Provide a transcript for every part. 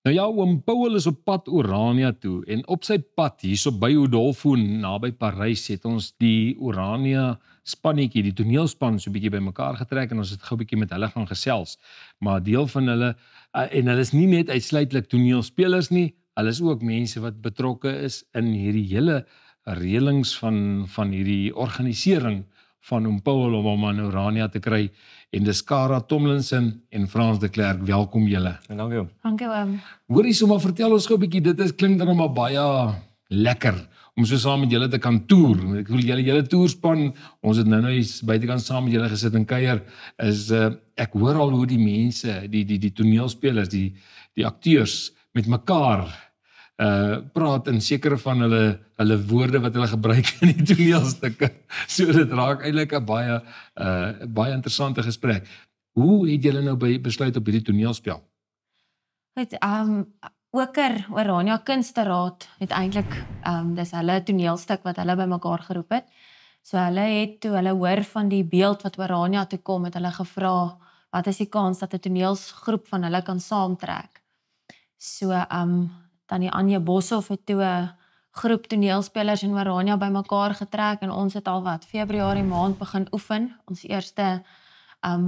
Nou ja, oom Paul is op pad Orania toe en op sy pad hierso by Udolpho naby Parys het ons die Orania spannetjie, die toneelspan so 'n bietjie bymekaar getrek en ons het gou 'n bietjie met hulle gaan gesels. Maar deel van hulle en hulle is nie net uitsluitlik toneelspelers nie, hulle is ook mense wat betrokke is in hierdie hele reëlings van hierdie organisering van oom Paul om hom aan Orania te kry. En dis Cara Tomlinson en Frans de Klerk, welkom julle. En dankie oom. Dankie oom. Hoorie, so maar vertel ons gou 'n bietjie, dit klink dan maar baie lekker om so saam met julle te kan toer. Ek bedoel julle toerspan, ons het nou buitekant saam met julle gesit en kuier, is ek hoor al hoe die mense, die toneelspelers, die akteurs met mekaar praat in sekere van hulle woorde wat hulle gebruik in die toneelstukke. So dit raak eintlik 'n baie interessante gesprek. Hoe het julle nou besluit op hierdie toneelspel? Oker Orania Kunsteraad het eintlik dis hulle toneelstuk wat hulle bymekaar geroep het. So hulle het toe hulle hoor van die beeld wat Orania toe kom, het hulle gevra wat is die kans dat 'n toneelsgroep van hulle kan saamtrek. So Tannie Anja Boshoff het toe 'n groep toneelspelers in Orania bymekaar getrek en ons het al Februarie maand begin oefen, ons eerste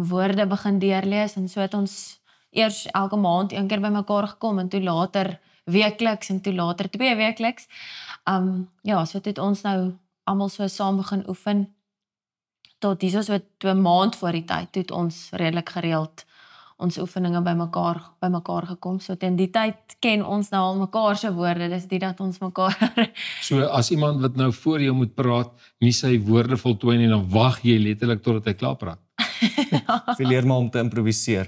woorde begin deurlees en so het ons eers elke maand een keer bymekaar gekom en toe later weekliks en toe later 2 weekliks. Ja, so het ons nou almal so saam begin oefen tot hierso so 2 maand voor die tyd toe het ons redelik gereeld ons oefeninge bymekaar gekom. So teen die tyd ken ons nou al mekaar se woorde, dis die dat ons mekaar So as iemand wat nou voor jou moet praat, nie sy woorde voltooi nie, dan wag jy letterlik totdat hy klaar praat. Jy leer maar om te improviseer.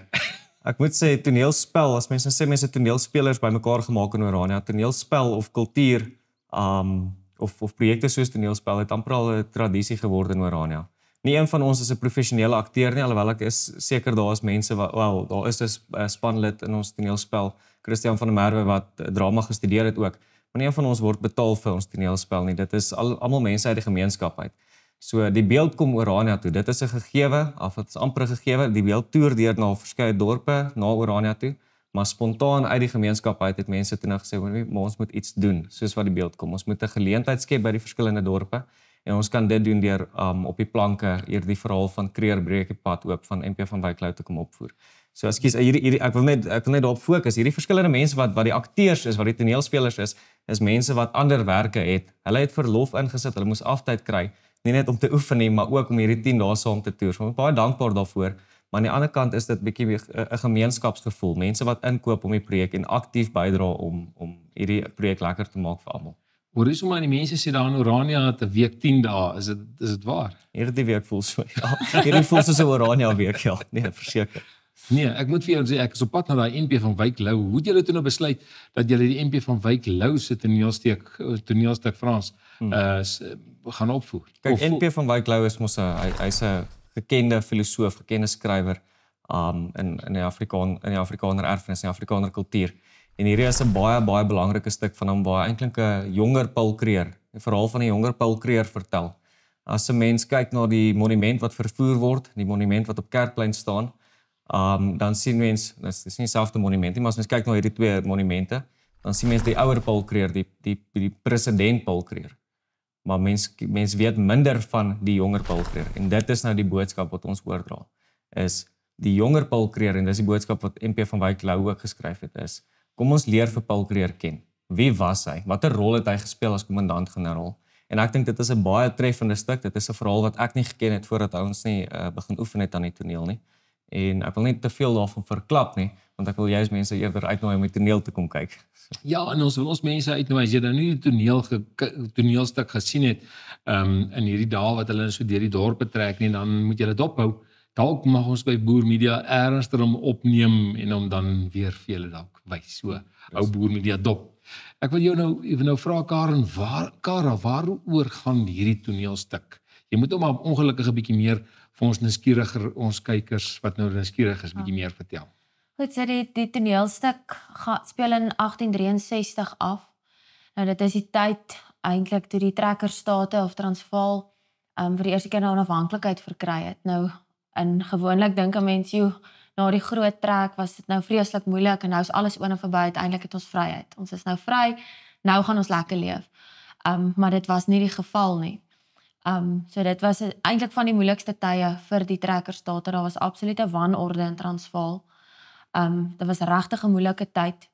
Ek moet sê toneelspel, as mense sê mense toneelspelers bymekaar gemaak in Orania, toneelspel of kultuur of projekte soos toneelspel het amper al 'n tradisie geword in Orania. Nie een van ons is 'n professionele akteur nie, alhoewel ek is seker daar is mense daar is 'n spanlid in ons toneelspel, Christian van der Merwe wat drama gestudeer het ook. Maar nie een van ons word betaal vir ons toneelspel nie. Dit is almal mense uit die gemeenskap uit. So die beeld kom Orania toe. Dit is 'n gegewe, of dit is amper 'n gegewe. Die beeld toer deur na verskeie dorpe na Orania toe, maar spontaan uit die gemeenskap uit het mense toe nou gesê, maar ons moet iets doen, soos wat die beeld kom. Ons moet 'n geleentheid skep by die verskillende dorpe. En ons kan dit doen deur op die planke hierdie verhaal van Kreer breek die pad oop van MP van Wyk Lou te kom opvoer. So ekskuus, ek wil net daarop fokus. Hierdie verskillende mense wat die akteurs is, wat die toneelspelers is mense wat ander werke het. Hulle het verlof ingesit, hulle moes aftyd kry, nie net om te oefen nie, maar ook om hierdie 10 dae saam te toer. So ek is baie dankbaar daarvoor. Maar aan die ander kant is dit bietjie 'n gemeenskapsgevoel. Mense wat inkoop om die projek en aktief bydra om hierdie projek lekker te maak vir almal. Hoorie sommer die mense sê daar in Orania het 'n week 10 dae, is dit waar? Hierdie week voel so, ja. Hierdie voel soos 'n Orania week, ja. Nee, verseker. Nee, ek moet vir jou sê, ek is op pad na daai NP van Wyk Lou. Hoe het julle toe nou besluit dat julle die NP van Wyk Lou se toneelstuk Frans gaan opvoer? Kyk, NP van Wyk Lou is mos hy's 'n gekende filosoof, gekende skrywer in die Afrikaner erfenis, in die Afrikaner kultuur. En hierdie is 'n baie belangrike stuk van hom waar eintlik 'n jonger Paul Kreer, die verhaal van 'n jonger Paul Kreer vertel. As 'n mens kyk na die monument wat vervoer word, die monument wat op Kerkplein staan, dan sien mens, dis nie dieselfde monument nie, maar as mens kyk na hierdie 2 monumente, dan sien mens die ouer Paul Kreer, die president Paul Kreer. Maar mens weet minder van die jonger Paul Kreer. En dit is nou die boodskap wat ons oordra. Is die jonger Paul Kreer, en dis die boodskap wat MP van Wyk Lou ook geskryf het, is kom ons leer vir Paul Kreer ken. Wie was hy? Watter rol het hy gespeel as kommandant-generaal? En ek dink dit is 'n baie treffende stuk. Dit is 'n verhaal wat ek nie geken het voordat ons nie begin oefen het aan die toneel nie. En ek wil nie te veel daarvan verklap nie, want ek wil juist mense eerder uitnooi om die toneel te kom kyk. Ja, en ons wil ons mense uitnooi as jy dan nie die toneelstuk gesien het in hierdie dae wat hulle so deur die dorpe trek nie, dan moet jy dit ophou. Dalk mag ons by Boer Media ernstig om opneem en om dan weer vir julle dalk wys. So, hou Boer Media dop. Ek wil jou nou vra Karen, waaroor gaan hierdie toneelstuk? Jy moet hom maar ongelukkig 'n bietjie meer vir ons nuuskieriger, ons kykers wat nou nuuskierig is, bietjie meer vertel. Goed, so die toneelstuk speel in 1863 af. Nou dit is die tyd eintlik toe die Trekkerstate of Transvaal vir die eerste keer nou onafhanklikheid verkry het. Nou, en gewoonlik dink 'n mens, na die groot trek was dit nou vreeslik moeilik en nou is alles oor en verby, uiteindelik het ons vryheid. Ons is nou vry, nou gaan ons lekker leef. Maar dit was nie die geval nie. So dit was eintlik van die moeilikste tye vir die trekkerstate. Daar was absolute wanorde in Transvaal. Dit was regtig 'n moeilike tyd.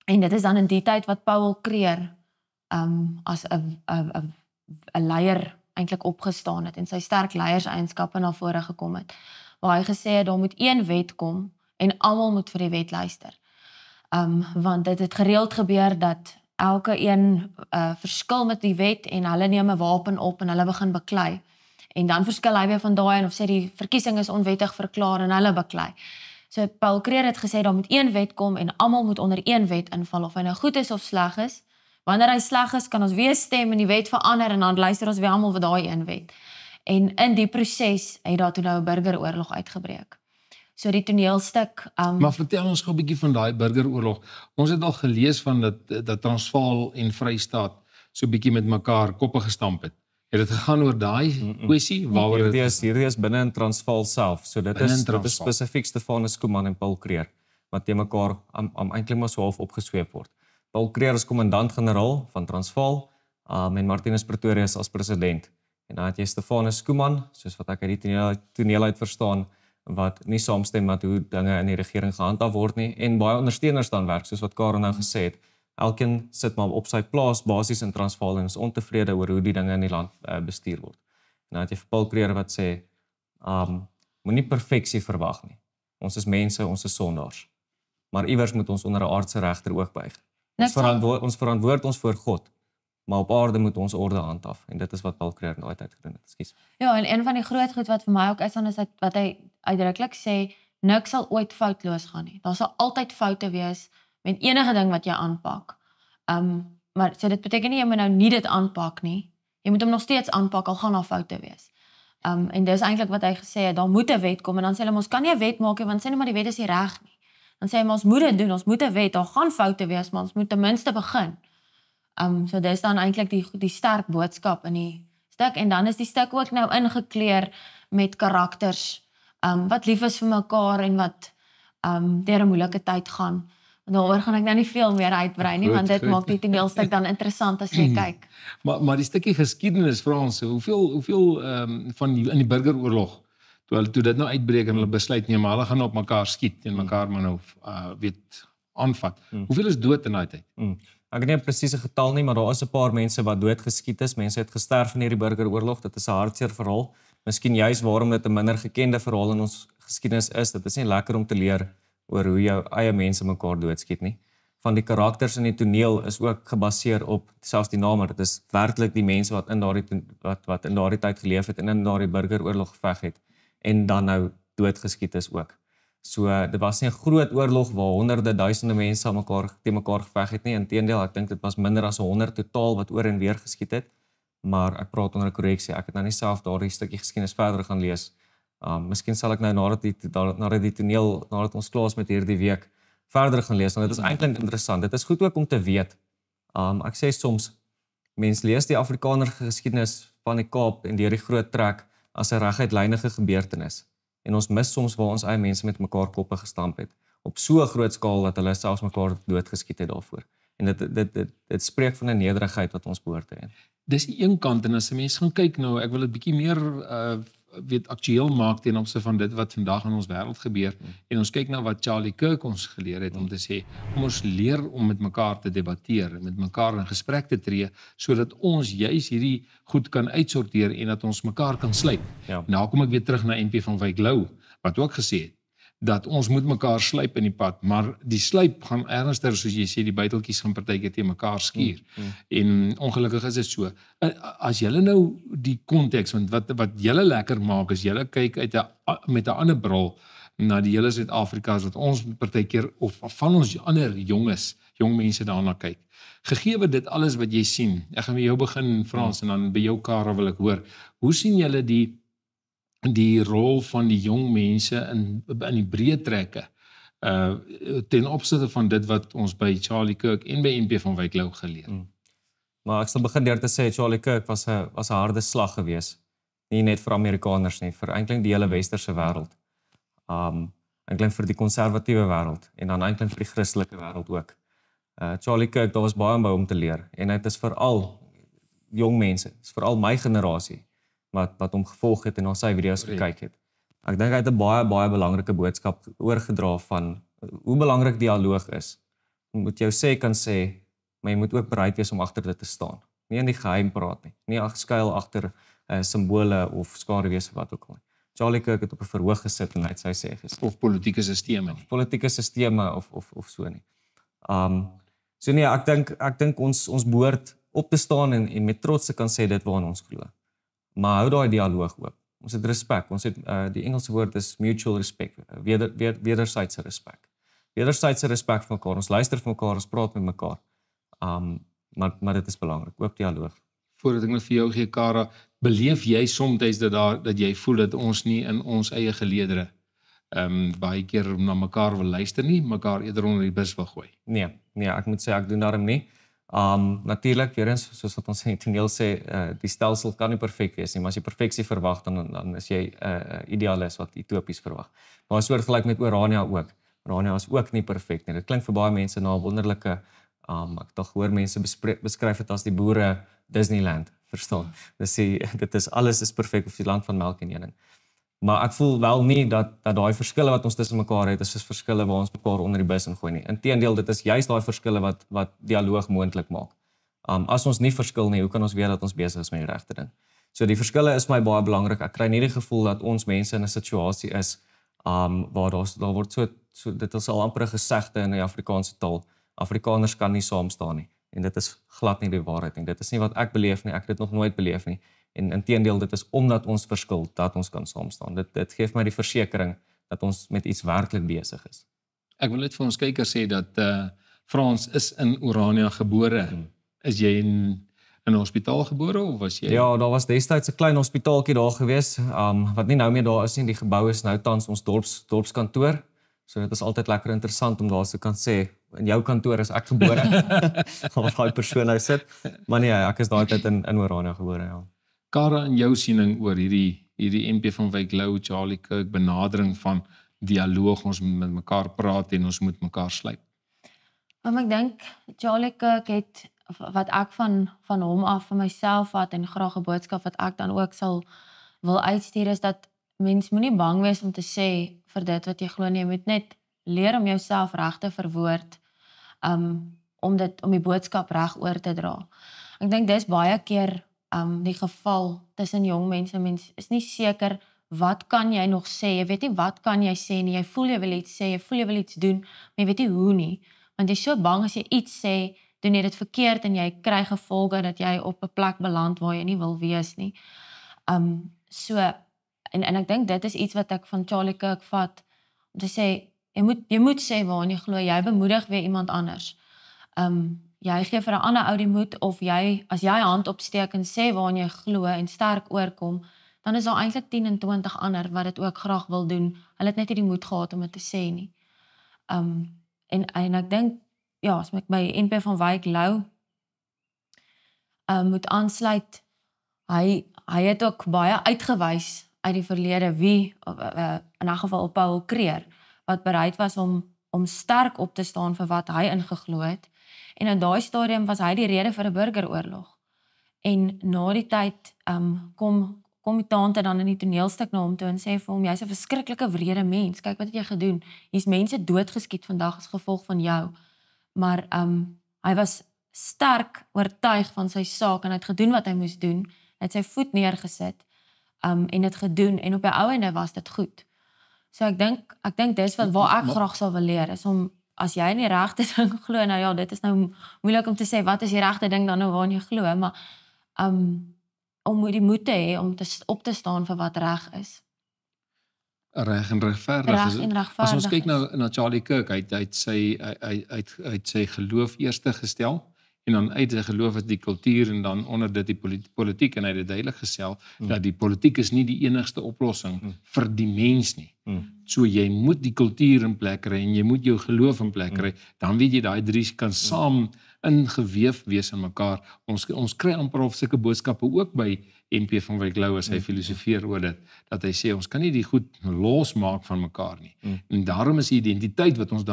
En dit is dan in die tyd wat Paul Creer as 'n leier eintlik opgestaan het en sy sterk leierseienskappe na vore gekom het. Waar hy gesê het daar moet een wet kom en almal moet vir die wet luister. Want dit het gereeld gebeur dat elke een verskil met die wet en hulle neem 'n wapen op en hulle begin beklei. En dan verskil hy weer van daai en of sê die verkiesing is onwettig verklaar en hulle beklei. So Paul Creer het gesê daar moet een wet kom en almal moet onder een wet inval of hy nou goed is of sleg is. Wanneer hy sleg is, kan ons weer stem en die wet verander en dan luister ons weer almal vir daai een wet. En in die proses het daar toe nou 'n burgeroorlog uitgebreek. So die toneelstuk Maar vertel ons gou 'n bietjie van daai burgeroorlog. Ons het al gelees van dat Transvaal en Vrystaat so 'n bietjie met mekaar koppe gestamp het. Het dit gegaan oor daai kwessie waaroor hierdie is binne in Transvaal self. So dit is spesifiek Stefanus Kuman en Paul Creer wat teen mekaar eintlik maar so half opgesweep word. Paul Creer is kommandant-generaal van Transvaal en Martinus Pretorius as president. En dan het jy Stefanus Kuman, soos wat ek uit die toneel uit verstaan, wat nie saamstem met hoe dinge in die regering gehandhaaf word nie en baie ondersteuners dan werk, soos wat Karen nou gesê het. Elkeen sit maar op sy plaas basies in Transvaal en is ontevrede oor hoe die dinge in die land bestuur word. En dan het jy vir Paul Creer wat sê, moenie perfeksie verwag nie. Ons is mense, ons is sondaars. Maar iewers moet ons onder 'n aardse regter ook buig. Ons verantwoord ons voor God, maar op aarde moet ons orde handhaaf. En dit is wat Paul Creer daai tyd gedoen het. Ekskuus. Ja, en een van die groot goed wat vir my ook is dan is wat hy uitdruklik sê, niks sal ooit foutloos gaan nie. Daar sal altyd foute wees met enige ding wat jy aanpak. Maar so dit beteken nie jy moet nou nie dit aanpak nie. Jy moet hom nog steeds aanpak al gaan daar foute wees. En dis eintlik wat hy gesê het, daar moet 'n wet kom en dan sê hulle ons kan nie 'n wet maak nie want sê net maar die wet is nie reg nie. Dan sê hy ons moet dit doen, ons moet 'n wet, daar gaan foute wees, maar ons moet ten minste begin. So dis dan eintlik die sterk boodskap in die stuk en dan is die stuk ook nou ingekleur met karakters wat lief is vir mekaar en wat deur 'n moeilike tyd gaan. Daaroor gaan ek nou nie veel meer uitbrei nie, want dit maak die toneelstuk dan interessant as jy kyk. Maar die stukkie geskiedenis vra ons, hoeveel van in die burgeroorlog, toe dit nou uitbreek en hulle besluit neem, hulle gaan op mekaar skiet en mekaar maar nou aanvat. Hoeveel is dood in daai tyd? Ek het nie 'n presiese getal nie, maar daar is 'n paar mense wat dood geskiet is. Mense het gesterf in hierdie burgeroorlog. Dit is 'n hartseer verhaal. Miskien juist waarom dit 'n minder gekende verhaal in ons geskiedenis is. Dit is nie lekker om te leer oor hoe jou eie mense mekaar doodskiet nie. Van die karakters in die toneel is ook gebaseer op selfs die name. Dit is werklik die mense wat in daardie tyd geleef het en in daardie burgeroorlog geveg het en dan nou doodgeskiet is ook. So dit was nie 'n groot oorlog waar honderde duisende mense teen mekaar geveg het nie. Inteendeel, ek dink dit was minder as 100 totaal wat oor en weer geskiet het. Maar ek praat onder 'n korreksie. Ek het nou nie self daardie stukkie geskiedenis verder gaan lees. Miskien sal ek nou nadat ons klaar is met hierdie week verder gaan lees, want dit is eintlik interessant. Dit is goed ook om te weet. Ek sê soms, mens lees die Afrikaner geskiedenis van die Kaap en deur die groot trek as 'n reguit lynige gebeurtenis. En ons mis soms waar ons eie mense met mekaar koppe gestamp het, op so 'n groot skaal dat hulle selfs mekaar doodgeskiet het daarvoor. En dit spreek van 'n nederigheid wat ons behoort te hê. Dis die een kant en as 'n mens gaan kyk nou, ek wil dit bietjie meer aktueel maak ten opsigte van dit wat vandag in ons wêreld gebeur. En ons kyk na wat Charlie Kirk ons geleer het om te sê, ons leer om met mekaar te debatteer, met mekaar in gesprek te tree, sodat ons juis hierdie goed kan uitsorteer en dat ons mekaar kan slyp. Ja. Nou kom ek weer terug na NP van Wyk Lou, wat ook gesê het, dat ons moet mekaar slyp in die pad, maar die slyp gaan ernstiger, soos jy sê, die buiteltjies gaan partykeer teen mekaar skuur. En ongelukkig is dit so. As julle nou die konteks, want wat julle lekker maak, is julle kyk met 'n ander bril na die hele Suid-Afrika, wat ons partykeer, of van ons ander jong mense daarna kyk. Gegeewe dit alles wat jy sien, ek gaan met jou begin, Frans, en dan by jou, Kara, wil ek hoor, hoe sien julle die rol van die jong mense in die breë trekke ten opsigte van dit wat ons by Charlie Kirk en by NP van Wyk Lou geleer. Maar ek sal begin deur te sê Charlie Kirk was 'n harde slag geweest, nie net vir Amerikaners nie, vir eintlik die hele westerse wêreld. eintlik vir die konservatiewe wêreld en dan eintlik vir die Christelike wêreld ook. Charlie Kirk, daar was baie by hom te leer en dit is veral jong mense, is veral my generasie wat hom gevolg het en na sy video's gekyk het. Ek dink hy het 'n baie belangrike boodskap oorgedra van hoe belangrik dialoog is. Jy moet jou sê kan sê, maar jy moet ook bereid wees om agter dit te staan. Nie in die geheim praat nie skuil agter simbole of skaduwees of wat ook al. Charlie Kirk het op 'n verhoog gesit en hy het sy sê gesê. Of politieke sisteme nie. Politieke sisteme of so nie. So nee, ek dink ons behoort op te staan en met trots te kan sê dit waaraan ons glo. Maar hou daai dialoog oop. Ons het respek. Ons het die Engelse woord is mutual respect. Wederzijdse respek. Wederzijdse respek vir mekaar. Ons luister vir mekaar, ons praat met mekaar. Maar dit is belangrik, oop dialoog. Voordat ek net vir jou gee, Kara, beleef jy soms dat jy voel dat ons nie in ons eie geleedere baie keer na mekaar wil luister nie, mekaar eerder onder die bus wil gooi? Nee, ek moet sê ek doen daarom nie. Natuurlik, weer eens, soos wat ons in die toneel sê, die stelsel kan nie perfek wees nie, maar as jy perfeksie verwag, dan is jy idealis wat utopies verwag. Maar soortgelyk met Orania ook. Orania is ook nie perfek nie. Dit klink vir baie mense na 'n wonderlike, ek het gehoor mense beskryf dit as die boere Disneyland, verstaan. Dit is alles is perfek of die land van melk en honing. Maar ek voel wel nie dat daai verskille wat ons tussen mekaar het, is verskille waar ons mekaar onder die bus ingooi nie. Inteendeel, dit is juist daai verskille wat dialoog moontlik maak. As ons nie verskil nie, hoe kan ons weet dat ons besig is met die regte ding? So die verskille is my baie belangrik. Ek kry nie die gevoel dat ons mense in 'n situasie is waar daar word so dit is al amper 'n gesegde in die Afrikaanse taal. Afrikaners kan nie saam staan nie. En dit is glad nie die waarheid nie. Dit is nie wat ek beleef nie. Ek het dit nog nooit beleef nie. En inteendeel, dit is omdat ons verskil dat ons kan saam staan. Dit gee my die versekering dat ons met iets werklik besig is. Ek wil net vir ons kykers sê dat Frans is in Orania gebore. Is jy in 'n hospitaal gebore of was jy? Ja, daar was destyds 'n klein hospitaaltjie daar gewees, wat nie nou meer daar is nie. Die gebou is nou tans ons dorpskantoor. So dit is altyd lekker interessant om daar so kan sê, in jou kantoor is ek gebore. Waar daai persoon nou sit. Maar nee, ek is daai tyd in Orania gebore, ja. Kara, in jou siening oor hierdie NP van Wyk Lou, Charlie Kirk benadering van dialoog, ons moet met mekaar praat en ons moet mekaar sluit. Ek dink Charlie Kirk het wat ek van hom af vir myself vat en graag 'n boodskap wat ek dan ook sal wil uitstuur is dat mens moenie bang wees om te sê vir dit wat jy glo nie. Jy moet net leer om jouself reg te verwoord om die boodskap reg oor te dra. Ek dink dis baie keer die geval tussen jong mense. Mens is nie seker wat kan jy nog sê. Jy weet nie wat kan jy sê nie. Jy voel jy wil iets sê, jy voel jy wil iets doen, maar jy weet nie hoe nie. Want jy is so bang as jy iets sê, doen jy dit verkeerd en jy kry gevolge dat jy op 'n plek beland waar jy nie wil wees nie. En ek dink dit is iets wat ek van Charlie Kirk vat om te sê jy moet sê waaraan jy glo. Jy bemoedig weer iemand anders. Jy gee vir 'n ander ou die moed of as jy hand opsteek en sê waaraan jy glo en sterk oorkom, dan is daar eintlik 10 en 20 ander wat dit ook graag wil doen. Hulle het net nie die moed gehad om dit te sê nie. En ek dink as ek by NP van Wyk Lou moet aansluit. Hy het ook baie uitgewys uit die verlede wie in 'n geval op Paul Creer wat bereid was om sterk op te staan vir wat hy ingeglo het. En in daai stadium was hy die rede vir 'n burgeroorlog. En na die tyd kom die tante dan in die toneelstuk na hom toe en sê vir hom, jy's 'n verskriklike wrede mens. Kyk wat het jy gedoen. Hier's mense doodgeskiet vandag as gevolg van jou. Maar hy was sterk oortuig van sy saak en hy het gedoen wat hy moes doen. Hy het sy voet neergesit en het gedoen en op die ou ende was dit goed. So ek dink dis waar ek graag sal wil leer is om as jy in die regte ding glo, nou ja, dit is nou moeilik om te sê wat is die regte ding dan nou waaraan jy glo, maar om die moed te hê om op te staan vir wat reg is. Reg en regverdig. As ons kyk nou na Charlie Kirk, hy het sy geloof eerste gestel en dan uit sy geloof is die kultuur en dan onder dit die politiek en hy het dit duidelik gestel dat die politiek is nie die enigste oplossing vir die mens nie. So jy moet die kultuur in plek kry en jy moet jou geloof in plek kry, dan weet jy daai drie kan saam ingeweef wees in mekaar. Ons kry amper of sulke boodskappe ook by NP van Wyk Lou as hy filosofeer oor dit, dat hy sê ons kan nie die goed losmaak van mekaar nie. En daarom is die identiteit wat ons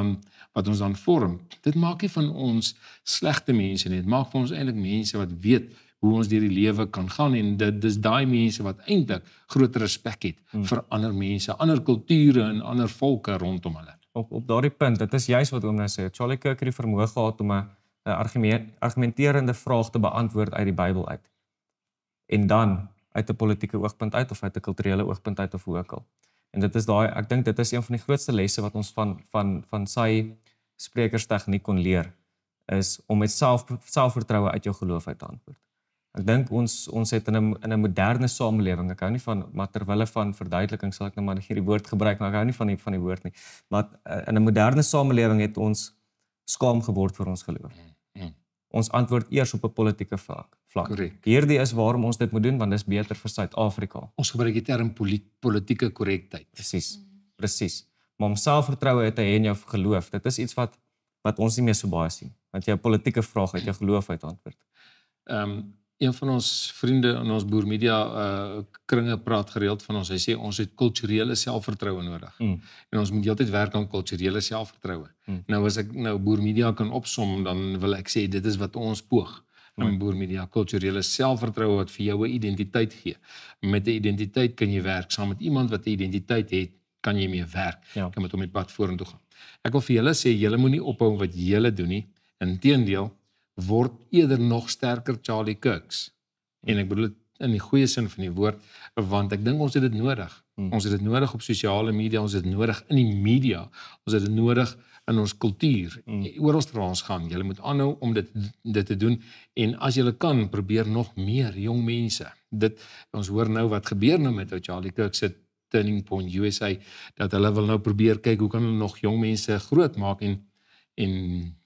dan vorm. Dit maak nie van ons slegte mense nie, dit maak van ons eintlik mense wat weet hoe ons deur die lewe kan gaan en dis daai mense wat eintlik groot respek het vir ander mense, ander kulture en ander volke rondom hulle. Op daardie punt, dit is juist wat oom nou sê. Charlie Kirk het die vermoë gehad om 'n argumenterende vraag te beantwoord uit die Bybel uit. En dan uit 'n politieke oogpunt uit of uit 'n kulturele oogpunt uit of hoe ook al. En dit is ek dink dit is een van die grootste lesse wat ons van sy sprekerstegniek kon leer, is om met selfvertroue uit jou geloof uit te antwoord. Ek dink ons het in 'n moderne samelewing, ek hou nie van, maar terwille van verduideliking sal ek nou maar hierdie woord gebruik, maar ek hou nie van die woord nie. Maar in 'n moderne samelewing het ons skaam geword vir ons geloof. Ons antwoord eers op 'n politieke vlak. Korrek. Hierdie is waarom ons dit moet doen, want dis beter vir Suid-Afrika. Ons gebruik die term politieke korrektheid. Presies. Maar om selfvertroue te hê in jou geloof, dit is iets wat ons nie meer so baie sien. Want jy 'n politieke vraag uit jou geloof uit antwoord. Een van ons vriende in ons boermedia kringe praat gereeld van ons. Hy sê ons het kulturele selfvertroue nodig. En ons moet heeltyd werk aan kulturele selfvertroue. Nou as ek nou boermedia kan opsom, dan wil ek sê dit is wat ons poog. In boermedia, kulturele selfvertroue wat vir jou 'n identiteit gee. Met 'n identiteit kan jy werk. Saam met iemand wat 'n identiteit het, kan jy mee werk. Kan met hom met pad vorentoe gaan. Ek wil vir julle sê, julle moenie ophou wat julle doen nie. Inteendeel, word eerder nog sterker Charlie Kirks. En ek bedoel dit in die goeie sin van die woord, want ek dink ons het dit nodig. Ons het dit nodig op sosiale media, ons het dit nodig in die media, ons het dit nodig in ons kultuur. Oral waar ons gaan, julle moet aanhou om dit te doen, en as julle kan, probeer nog meer jong mense. Ons hoor nou wat gebeur nou met Charlie Kirk se Turning Point USA, dat hulle wil nou probeer kyk hoe kan hulle nog jong mense groot maak en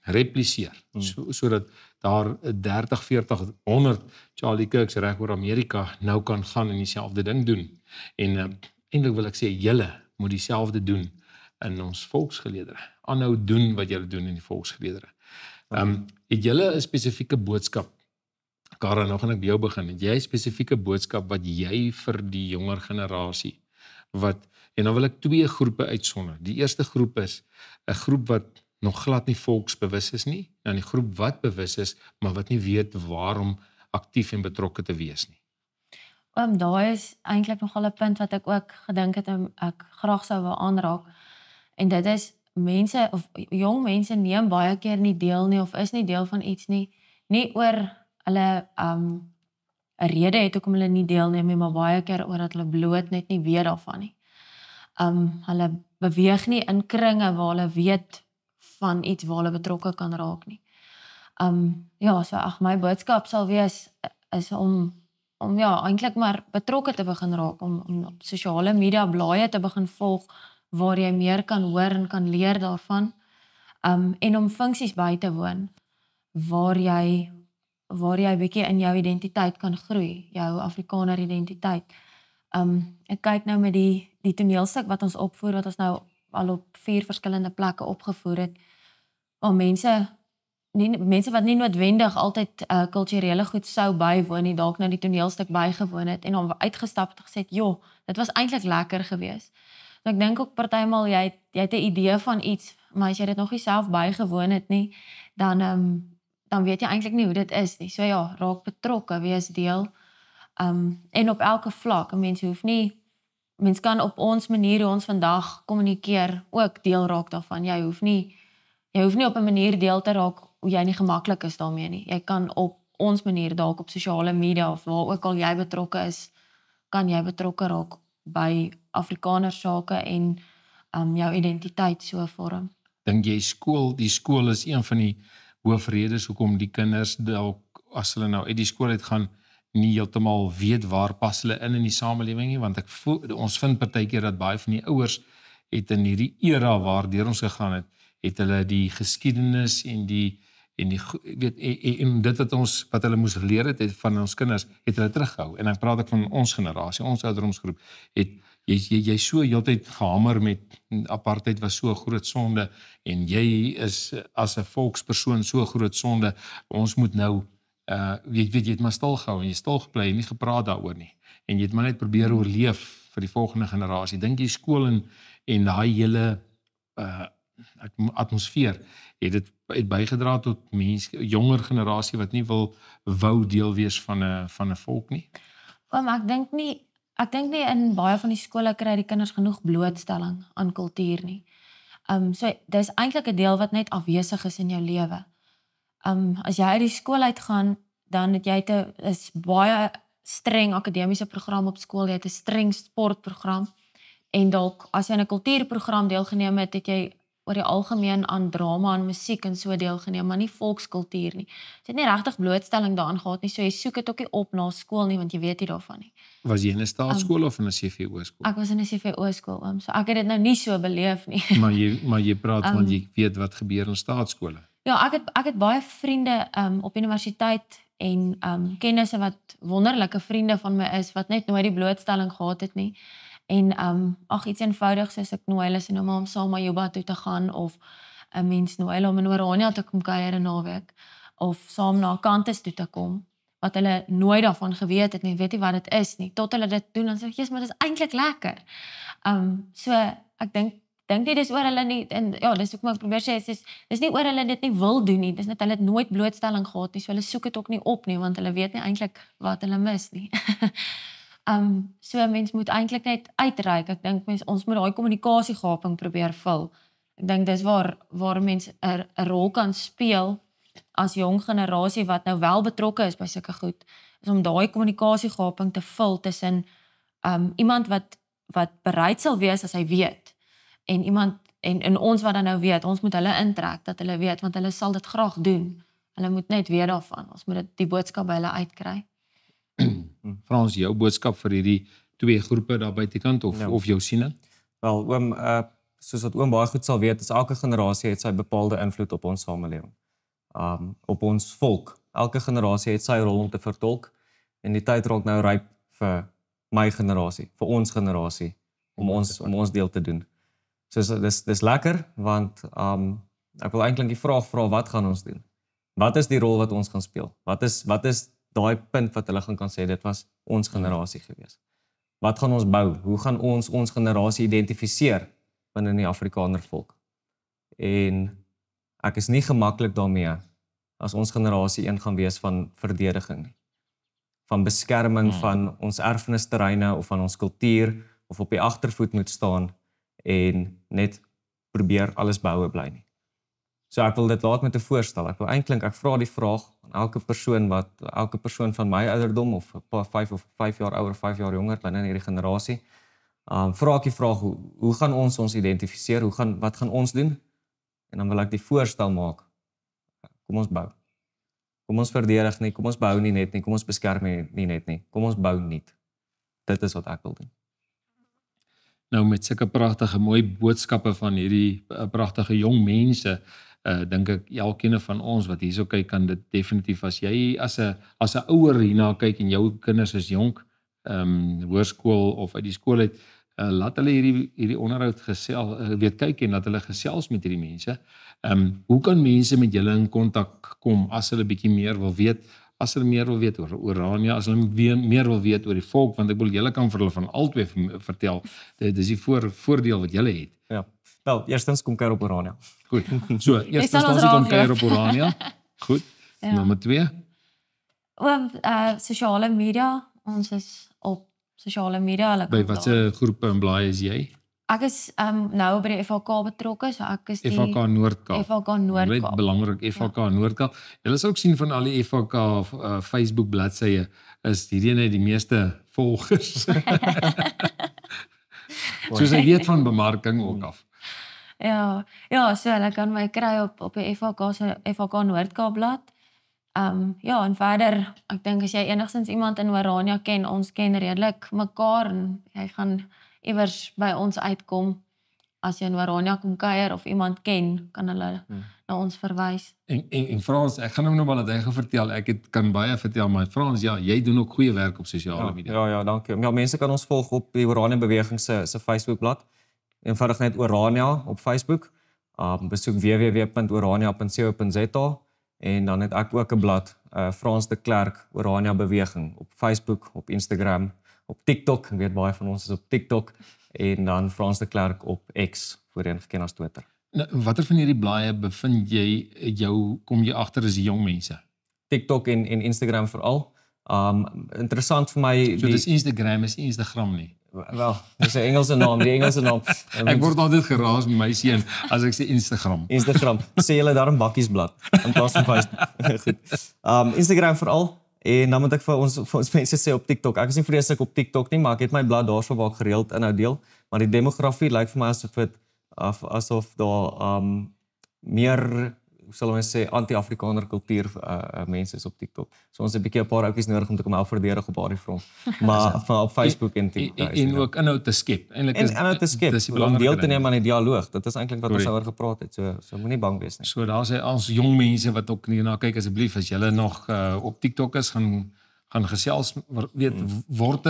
repliseer, sodat daar 30, 40, 100 Charlie Kirks reg oor Amerika nou kan gaan en dieselfde ding doen. En eintlik wil ek sê, julle moet dieselfde doen in ons volksgeleedere. Aanhou doen wat julle doen in die volksgeleedere. Het julle 'n spesifieke boodskap? Kara, nou gaan ek by jou begin. Het jy 'n spesifieke boodskap wat jy vir die jonger generasie, en dan wil ek 2 groepe uitsonder. Die eerste groep is 'n groep wat nog glad nie volksbewus is nie, en die groep wat bewus is, maar wat nie weet waarom aktief en betrokke te wees nie. Daar is eintlik nogal 'n punt wat ek ook gedink het ek graag sou wil aanraak. En dit is mense of jong mense neem baie keer nie deel nie of is nie deel van iets nie oor hulle 'n rede het hoekom hulle nie deelneem nie, maar baie keer oor dat hulle bloot net nie weet daarvan nie. Hulle beweeg nie in kringe waar hulle weet van iets waar hulle betrokke kan raak nie. My boodskap sal wees is om eintlik maar betrokke te begin raak, om op sosiale media blaaie te begin volg waar jy meer kan hoor en kan leer daarvan, en om funksies by te woon waar jy bietjie in jou identiteit kan groei, jou Afrikaner identiteit. Ek kyk nou met die toneelstuk wat ons opvoer, wat ons nou al op 4 verskillende plekke opgevoer het, waar mense wat nie noodwendig altyd kulturele goed sou bywoon nie, dalk nou die toneelstuk bygewoon het en hom uitgestap het en gesê, joh, dit was eintlik lekker geweest. So ek dink ook partymal jy het 'n idee van iets, maar as jy dit nog nie self bygewoon het nie, dan weet jy eintlik nie hoe dit is nie. So ja, raak betrokke, wees deel. En op elke vlak, mens kan op ons manier hoe ons vandag kommunikeer ook deel raak daarvan. Jy hoef nie op 'n manier deel te raak hoe jy nie gemaklik is daarmee nie. Jy kan op ons manier dalk op sosiale media of waar ook al jy betrokke is, kan jy betrokke raak by Afrikaner sake en jou identiteit so vorm. Dink jy die skool is een van die hoofredes hoekom die kinders dalk as hulle nou uit die skool uit gaan nie heeltemal weet waar pas hulle in die samelewing nie, want ons vind partykeer dat baie van die ouers het in hierdie era waardeur ons gegaan het hulle die geskiedenis en dit wat hulle moes geleer het van ons kinders, het hulle teruggehou. En ek praat ook van ons generasie, ons ouderdomsgroep, het jy so heeltyd gehamer met apartheid was so 'n groot sonde en jy is as 'n volkspersoon so groot sonde. Ons moet nou jy het maar stil gehou en jy stil gebly en nie gepraat daaroor nie. En jy het maar net probeer oorleef vir die volgende generasie. Dink jy skool en daai hele atmosfeer het bygedra tot jonger generasie wat nie wou deel wees van 'n volk nie? Ek dink nie in baie van die skole kry die kinders genoeg blootstelling aan kultuur nie. So dis eintlik 'n deel wat net afwesig is in jou lewe. As jy uit die skool uitgaan, dan het jy 'n baie streng akademiese program op skool, jy het 'n streng sportprogram en dalk as jy in 'n kultuurprogram deelgeneem het, het jy oor die algemeen aan drama en musiek en so deelgeneem, maar nie volkskultuur nie. Jy het nie regtig blootstelling daaraan gehad nie, so jy soek dit ook nie op na skool nie, want jy weet nie daarvan nie. Was jy in 'n staatskool of in 'n CVO skool? Ek was in 'n CVO skool, so ek het dit nou nie so beleef nie. Maar jy praat want jy weet wat gebeur in staatskole. Ja, ek het baie vriende op universiteit en kennisse wat wonderlike vriende van my is, wat net nooit die blootstelling gehad het nie. En iets eenvoudigs soos ek nooi hulle nou maar om saam na Juba toe te gaan, of 'n mens nooi hulle om in Orania te kom kuier 'n naweek, of saam na Kantus toe te kom, wat hulle nooit daarvan geweet het nie, weet nie wat dit is nie, tot hulle dit doen, en sê ek, maar dit is eintlik lekker. So ek dink nie dis oor hulle nie, en ja, dis ook maar ek probeer sê, dis nie oor hulle dit nie wil doen nie, dis net hulle het nooit blootstelling gehad nie, so hulle soek dit ook nie op nie, want hulle weet nie eintlik wat hulle mis nie. So mens moet eintlik net uitreik. Ek dink ons moet daai kommunikasiegaping probeer vul. Ek dink dis waar mense 'n rol kan speel as jong generasie wat nou wel betrokke is by sulke goed, is om daai kommunikasiegaping te vul tussen iemand wat bereid sal wees as hy weet, en iemand en ons wat dan nou weet, ons moet hulle intrek dat hulle weet, want hulle sal dit graag doen. Hulle moet net weet daarvan. Ons moet die boodskap by hulle uitkry. Frans, jou boodskap vir hierdie twee groepe daar buitekant of jou siening? Wel, oom, soos wat oom baie goed sal weet, is elke generasie het sy bepaalde invloed op ons samelewing. Op ons volk. Elke generasie het sy rol om te vertolk, en die tyd raak nou ryp vir my generasie, vir ons generasie, om ons deel te doen. So dis lekker, want ek wil eintlik die vraag vra, wat gaan ons doen? Wat is die rol wat ons gaan speel? Wat is daai punt wat hulle kan sê, dit was ons generasie gewees? Wat gaan ons bou? Hoe gaan ons generasie identifiseer binne die Afrikaner volk? En ek is nie gemaklik daarmee as ons generasie een gaan wees van verdediging nie. Van beskerming van ons erfenisterreine of van ons kultuur, of op die agtervoet moet staan en net probeer alles behoue bly nie. So ek wil dit laat met 'n voorstel. Ek vra die vraag aan elke persoon van my ouderdom, of 5 jaar ouer, 5 jaar jonger binne hierdie generasie. Vra ek die vraag, hoe gaan ons identifiseer? Wat gaan ons doen? En dan wil ek die voorstel maak. Kom ons bou. Kom ons verdedig nie, kom ons bou nie net nie, kom ons beskerm nie net nie. Kom ons bou nuut. Dit is wat ek wil doen. Nou met sulke pragtige mooi boodskappe van hierdie pragtige jong mense, dink ek elkeen van ons wat hierso kyk kan dit definitief, as jy as 'n ouer hierna kyk en jou kinders is jonk, hoërskool of uit die skool uit, laat hulle hierdie onderhoud weet kyk en laat hulle gesels met hierdie mense. Hoe kan mense met julle in kontak kom as hulle bietjie meer wil weet? As hulle meer wil weet oor Orania, as hulle meer wil weet oor die volk, want ek wil julle kan vir hulle van albei vertel. Dit is die voordeel wat julle het. Ja. Wel, eerstens kom kuier op Orania. Goed. So, eerstens kom kuier op Orania. Goed. Ja. Nommer 2. Sosiale media. Ons is op sosiale media. By watse groepe en blaaie is jy? Ek is nou by die FHK betrokke, so ek is die FHK Noord-Kaap. FHK Noord-Kaap. Belangrik, FHK Noord-Kaap. Julle sal ook sien van al die FHK Facebook bladsye is hierdie net die meeste volgers. Soos jy weet van bemarking ook af. Ja, so hulle kan my kry op die FHK Noord-Kaap blad. Ja, en verder, ek dink as jy enigstens iemand in Orania ken, ons ken redelik mekaar en jy gaan iewers by ons uitkom. as jy in Orania kom kuier of iemand ken, kan hulle na ons verwys. En Frans, ek gaan hom nou maar dat hy vertel. Kan baie vertel, maar Frans, ja, jy doen ook goeie werk op sosiale media. Ja, dankie. Ja, mense kan ons volg op die Orania Beweging se Facebookblad. Eenvoudig net Orania op Facebook. Besoek www.orania.co.za en dan het ek ook 'n blad, Frans de Klerk Orania Beweging op Facebook, op Instagram, op TikTok. Ek weet baie van ons is op TikTok en dan Frans de Klerk op X, voorheen geken as Twitter. Nou, watter van hierdie blaaie bevind jy kom jy agter is die jong mense? TikTok en Instagram veral. Interessant vir my So dis Instagram, is nie Instagram nie. Wel, dis 'n Engelse naam, die Engelse naam. Ek word altyd geraas met my seun as ek sê Instagram. Instagram. Sê julle daarom bakkiesblad in plaas van Facebook. Goed. Instagram veral en dan moet ek vir ons mense sê op TikTok. Ek is nie vreeslik op TikTok nie, maar ek het my blad daarso waar ek gereeld inhoud deel, maar die demografie lyk vir my asof daar meer, hoe sal ons sê, anti-Afrikaner kultuur mense is op TikTok. So ons het 'n bietjie 'n paar ouetjies nodig om te kom help verdedig op daardie front. Maar op Facebook en TikTok en ook inhoud te skep. Eintlik is inhoud te skep, om deel te neem aan die dialoog. Dit is eintlik wat ons oor gepraat het. So moenie bang wees nie. So daar sê ons jong mense wat ook hierna kyk, asseblief as julle nog op TikTok is, gaan gesels, weet word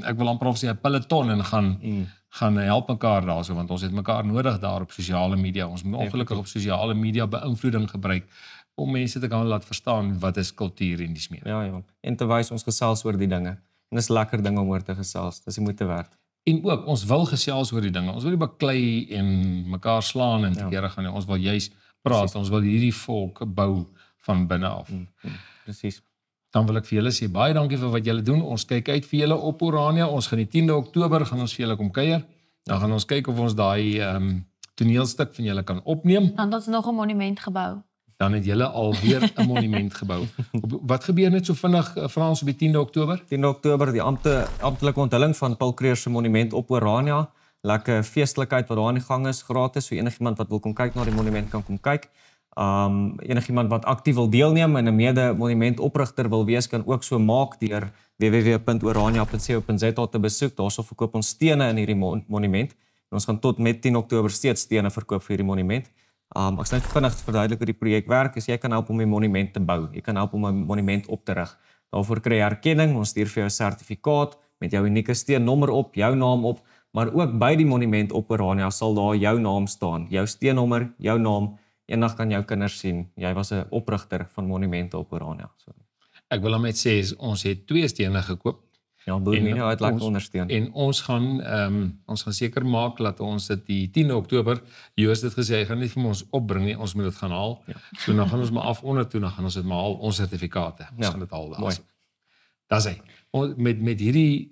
ek wil amper sê 'n peloton en gaan help mekaar daarso, want ons het mekaar nodig daar op sosiale media. Ons moet ongelukkig op sosiale media beïnvloeding gebruik om mense te kan laat verstaan wat is kultuur en dis meer. Ja. En te wys ons gesels oor die dinge. En dis lekker ding om oor te gesels. Dis die moeite werd. En ook ons wil gesels oor die dinge. Ons wil nie baklei en mekaar slaan en te kere gaan nie. Ons wil juis praat. Precies. Ons wil hierdie volk bou van binne af. Presies. Dan wil ek vir julle sê baie dankie vir wat julle doen. Ons kyk uit vir julle op Orania. Ons gaan die 10de Oktober gaan ons vir julle kom kuier. Dan gaan ons kyk of ons daai toneelstuk van julle kan opneem. Dan het ons nog 'n monument gebou. Dan het julle alweer 'n monument gebou. Wat gebeur net so vinnig Frans op die 10de Oktober? 10de Oktober die amptelike onthulling van Paul Kruger se monument op Orania. Lekker feestelikheid wat daar aan die gang is, gratis, so enigiemand wat wil kom kyk na die monument kan kom kyk. Enigiemand wat aktief wil deelneem en 'n mede-monumentoprigter wil wees, kan ook so maak deur www.orania.co.za te besoek. Daarso verkoop ons stene in hierdie monument. En ons gaan tot met 10 Oktober steeds stene verkoop vir hierdie monument. Ek sê net vinnig verduidelik hoe die projek werk. Jy kan help om 'n monument te bou. Jy kan help om 'n monument op te rig. Daarvoor kry jy erkenning. Ons stuur vir jou 'n sertifikaat met jou unieke steennommer op, jou naam op, maar ook by die monument op Orania sal daar jou naam staan. Jou steennommer, jou naam. Eendag kan jou kinders sien, jy was 'n oprigter van monumente op Orania. So. Ek wil net sê, ons het 2 stene gekoop. Ja, Boermine het lekker ondersteun. En ons gaan seker maak dat ons dit die 10de Oktober, Joos het gesê, hy gaan nie vir ons opbring nie, ons moet dit gaan haal. Ja. So dan gaan ons maar af onder toe, dan gaan ons dit maar haal, ons sertifikate. Ons gaan dit haal daar. Dis hy. Met hierdie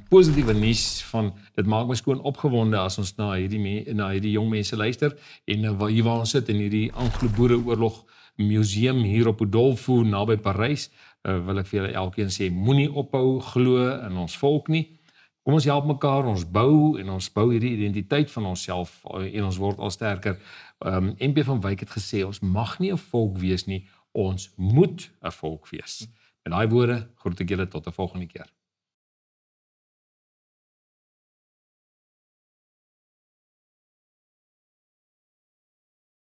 positiewe nuus van dit maak my skoon opgewonde as ons na hierdie jong mense luister en hier waar ons sit in hierdie Anglo-Boereoorlog museum hier op Udolpho naby Parys, wil ek vir julle elkeen sê, moenie ophou glo in ons volk nie. Kom ons help mekaar, ons bou hierdie identiteit van onsself en ons word al sterker. MP van Wyk het gesê, ons mag nie 'n volk wees nie, ons moet 'n volk wees. Met daai woorde groet ek julle tot 'n volgende keer.